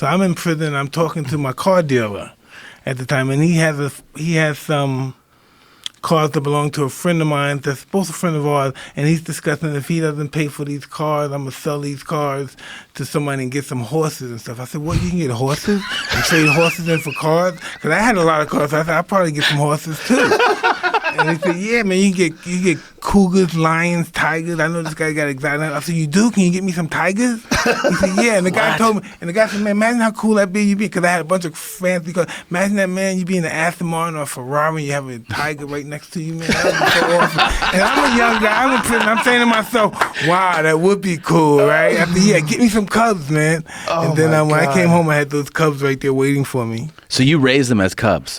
So I'm in prison. I'm talking to my car dealer at the time, and he has some cars that belong to a friend of mine that's both a friend of ours, and he's discussing if he doesn't pay for these cars, I'm going to sell these cars to somebody and get some horses and stuff. I said, what, you can get horses and trade horses in for cars? Because I had a lot of cars, so I said, I'll probably get some horses too. And he said, yeah, man, you get cougars, lions, tigers. I know this guy got exotic. I said, you do? Can you get me some tigers? He said, yeah. And the guy told me, and the guy said, man, imagine how cool that be you be. Because I had a bunch of fancy cars. Imagine that, man, you be in an Aston Martin or a Ferrari, you have a tiger right next to you, man. That would be so awesome. And I'm a young guy. I'm in prison. I'm saying to myself, wow, that would be cool, right? I said, yeah, get me some cubs, man. And then when I came home, I had those cubs right there waiting for me. So you raised them as cubs?